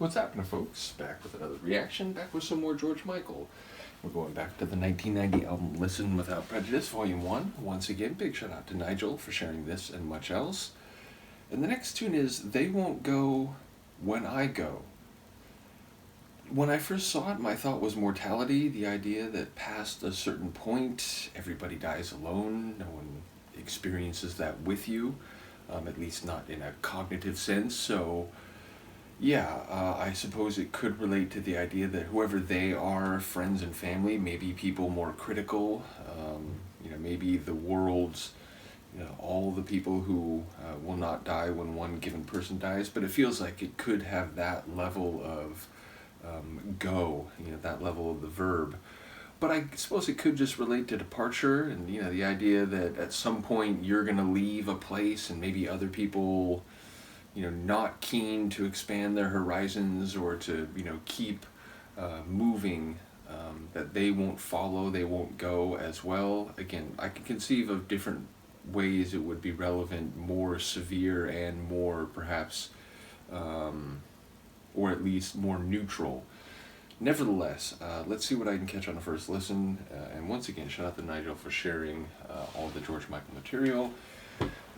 What's happening, folks? Back with another reaction, back with some more George Michael. We're going back to the 1990 album Listen Without Prejudice, Volume 1. Once again, big shout out to Nigel for sharing this and much else. And the next tune is They Won't Go When I Go. When I first saw it, my thought was mortality, the idea that past a certain point, everybody dies alone, no one experiences that with you, at least not in a cognitive sense, so yeah, I suppose it could relate to the idea that whoever they are, friends and family, maybe people more critical, maybe the world's, all the people who will not die when one given person dies, but it feels like it could have that level of go, that level of the verb. But I suppose it could just relate to departure and, the idea that at some point you're going to leave a place and maybe other people not keen to expand their horizons or to, keep moving, that they won't follow, they won't go as well. Again, I can conceive of different ways it would be relevant, more severe and more perhaps, or at least more neutral. Nevertheless, let's see what I can catch on a first listen. And once again, shout out to Nigel for sharing all the George Michael material.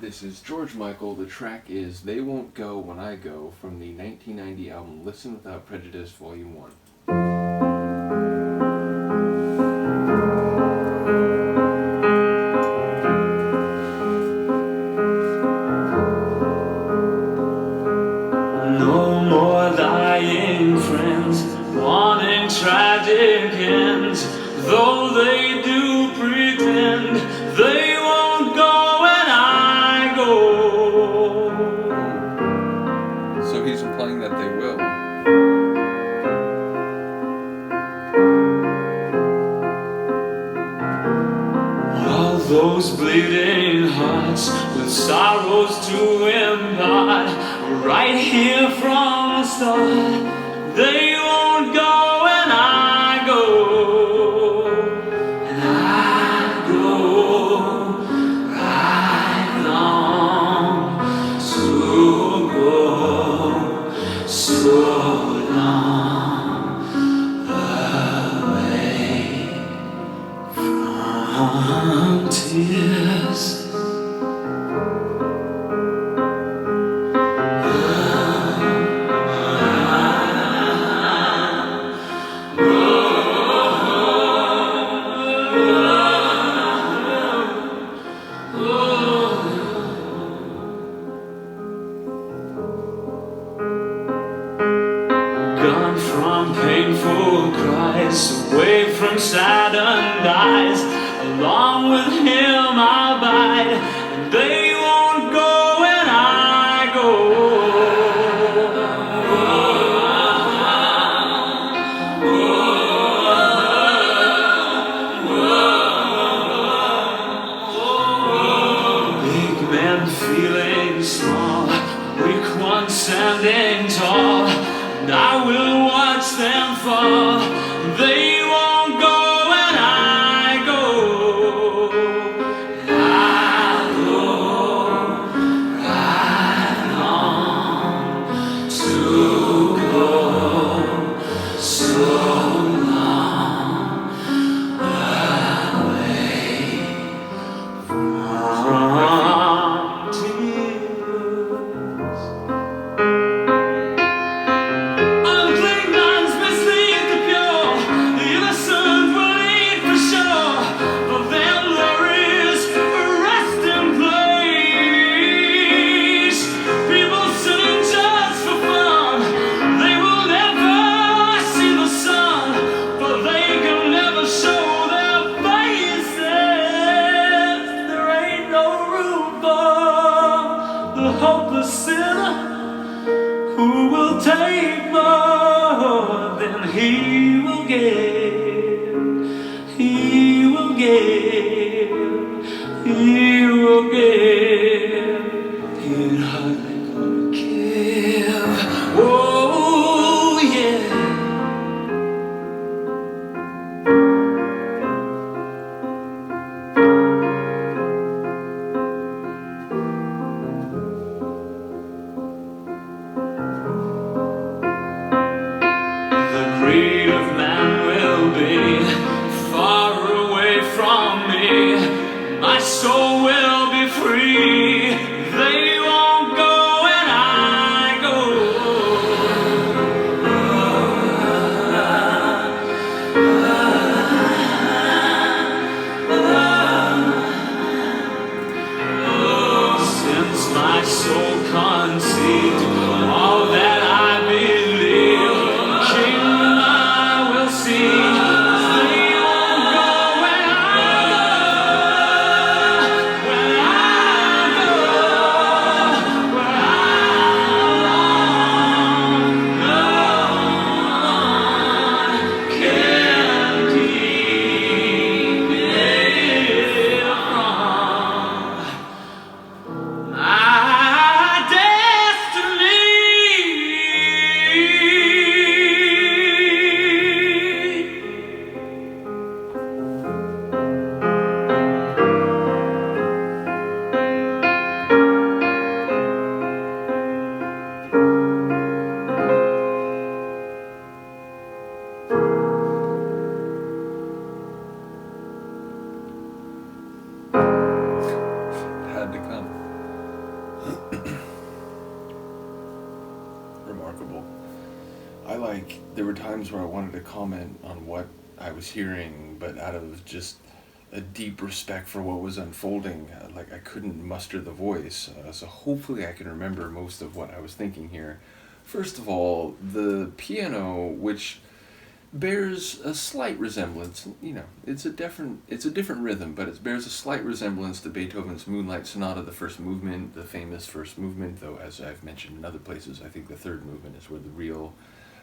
This is George Michael. The track is They Won't Go When I Go from the 1990 album Listen Without Prejudice, Volume 1. No more lying friends, wanting tragic ends, though they do pretend they won't go when I go. So he's implying that they will. All those bleeding hearts with sorrows to impart, right here from the start, they won't go when I go. And I go right long to go so long away from tears. Gone from painful cries, away from saddened eyes, along with him I'll bide, and they won't go when I go. Big men feeling small, weak ones standing tall, and I will watch them fall. They won't go when I go. I'll go right on to go so long away from tears. Unklingons mislead the pure, the innocent will lead for sure, but their glories rest in place. People sinning just for fun, they will never see the sun, but they can never show their faces. There ain't no room for the hopeless sinner who will take more than he will give. He will give. He will give. He'd hardly gonna give. Oh yeah. remarkable. There were times where I wanted to comment on what I was hearing, but out of just a deep respect for what was unfolding, I couldn't muster the voice. So hopefully I can remember most of what I was thinking here. First of all, the piano, which bears a slight resemblance. It's a different rhythm, but it bears a slight resemblance to Beethoven's Moonlight Sonata, the first movement, the famous first movement. Though, as I've mentioned in other places, I think the third movement is where the real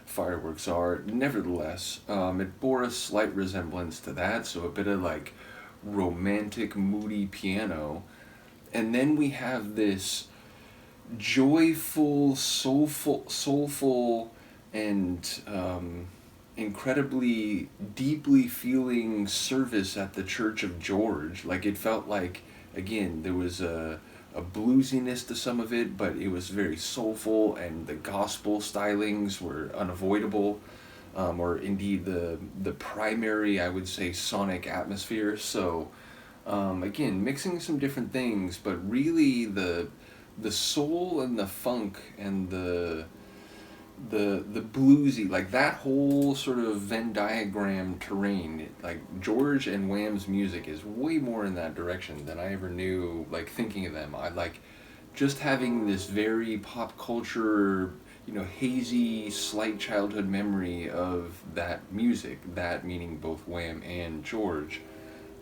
fireworks are. Nevertheless, it bore a slight resemblance to that, so a bit of romantic, moody piano, and then we have this joyful, soulful, and incredibly deeply feeling service at the Church of George. It felt like, again, there was a bluesiness to some of it, but it was very soulful, and the gospel stylings were unavoidable, or indeed the primary, I would say, sonic atmosphere. So, again, mixing some different things, but really the soul and the funk and the bluesy, that whole sort of Venn diagram terrain, George and Wham's music is way more in that direction than I ever knew, thinking of them. I just having this very pop culture, hazy, slight childhood memory of that music, that meaning both Wham and George,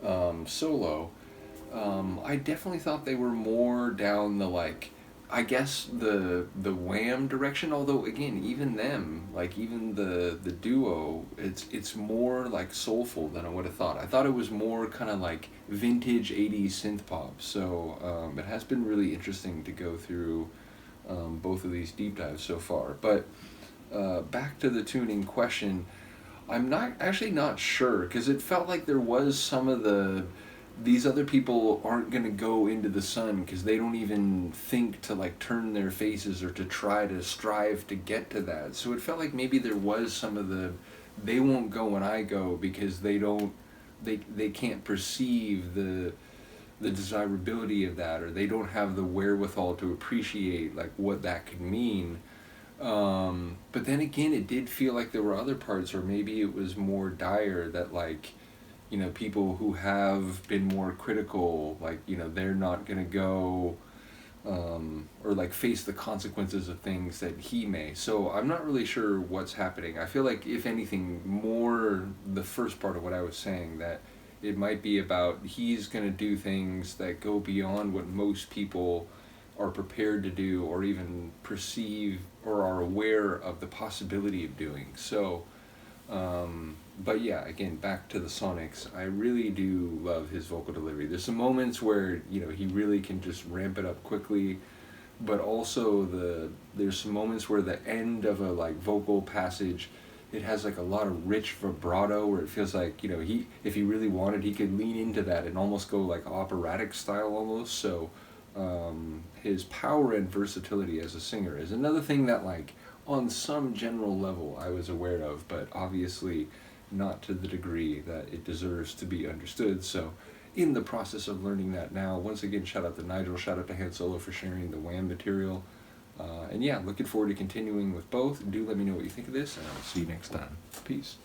solo. I definitely thought they were more down the I guess the Wham direction, although again, even them, even the duo, it's more soulful than I would have thought. I thought it was more kind of vintage 80s synth pop. So it has been really interesting to go through both of these deep dives so far. But back to the tuning question, I'm not sure, because it felt like there was some of these other people aren't going to go into the sun because they don't even think to turn their faces or to try to strive to get to that. So it felt like maybe there was some of they won't go when I go because they can't perceive the desirability of that, or they don't have the wherewithal to appreciate what that could mean. But then again, it did feel like there were other parts, or maybe it was more dire, that people who have been more critical, they're not going to go, or face the consequences of things that he may. So I'm not really sure what's happening. I feel like, if anything, more the first part of what I was saying, that it might be about he's going to do things that go beyond what most people are prepared to do, or even perceive, or are aware of the possibility of doing. So, but yeah, again, back to the Sonics, I really do love his vocal delivery. There's some moments where, he really can just ramp it up quickly, but also there's some moments where the end of a vocal passage, it has a lot of rich vibrato, where it feels like, if he really wanted, he could lean into that and almost go operatic style almost. So his power and versatility as a singer is another thing that on some general level I was aware of, but obviously not to the degree that it deserves to be understood. So in the process of learning that now, once again, shout out to Nigel, shout out to Han Solo for sharing the Wham material. And yeah, looking forward to continuing with both. Do let me know what you think of this, and I'll see you next time. Peace.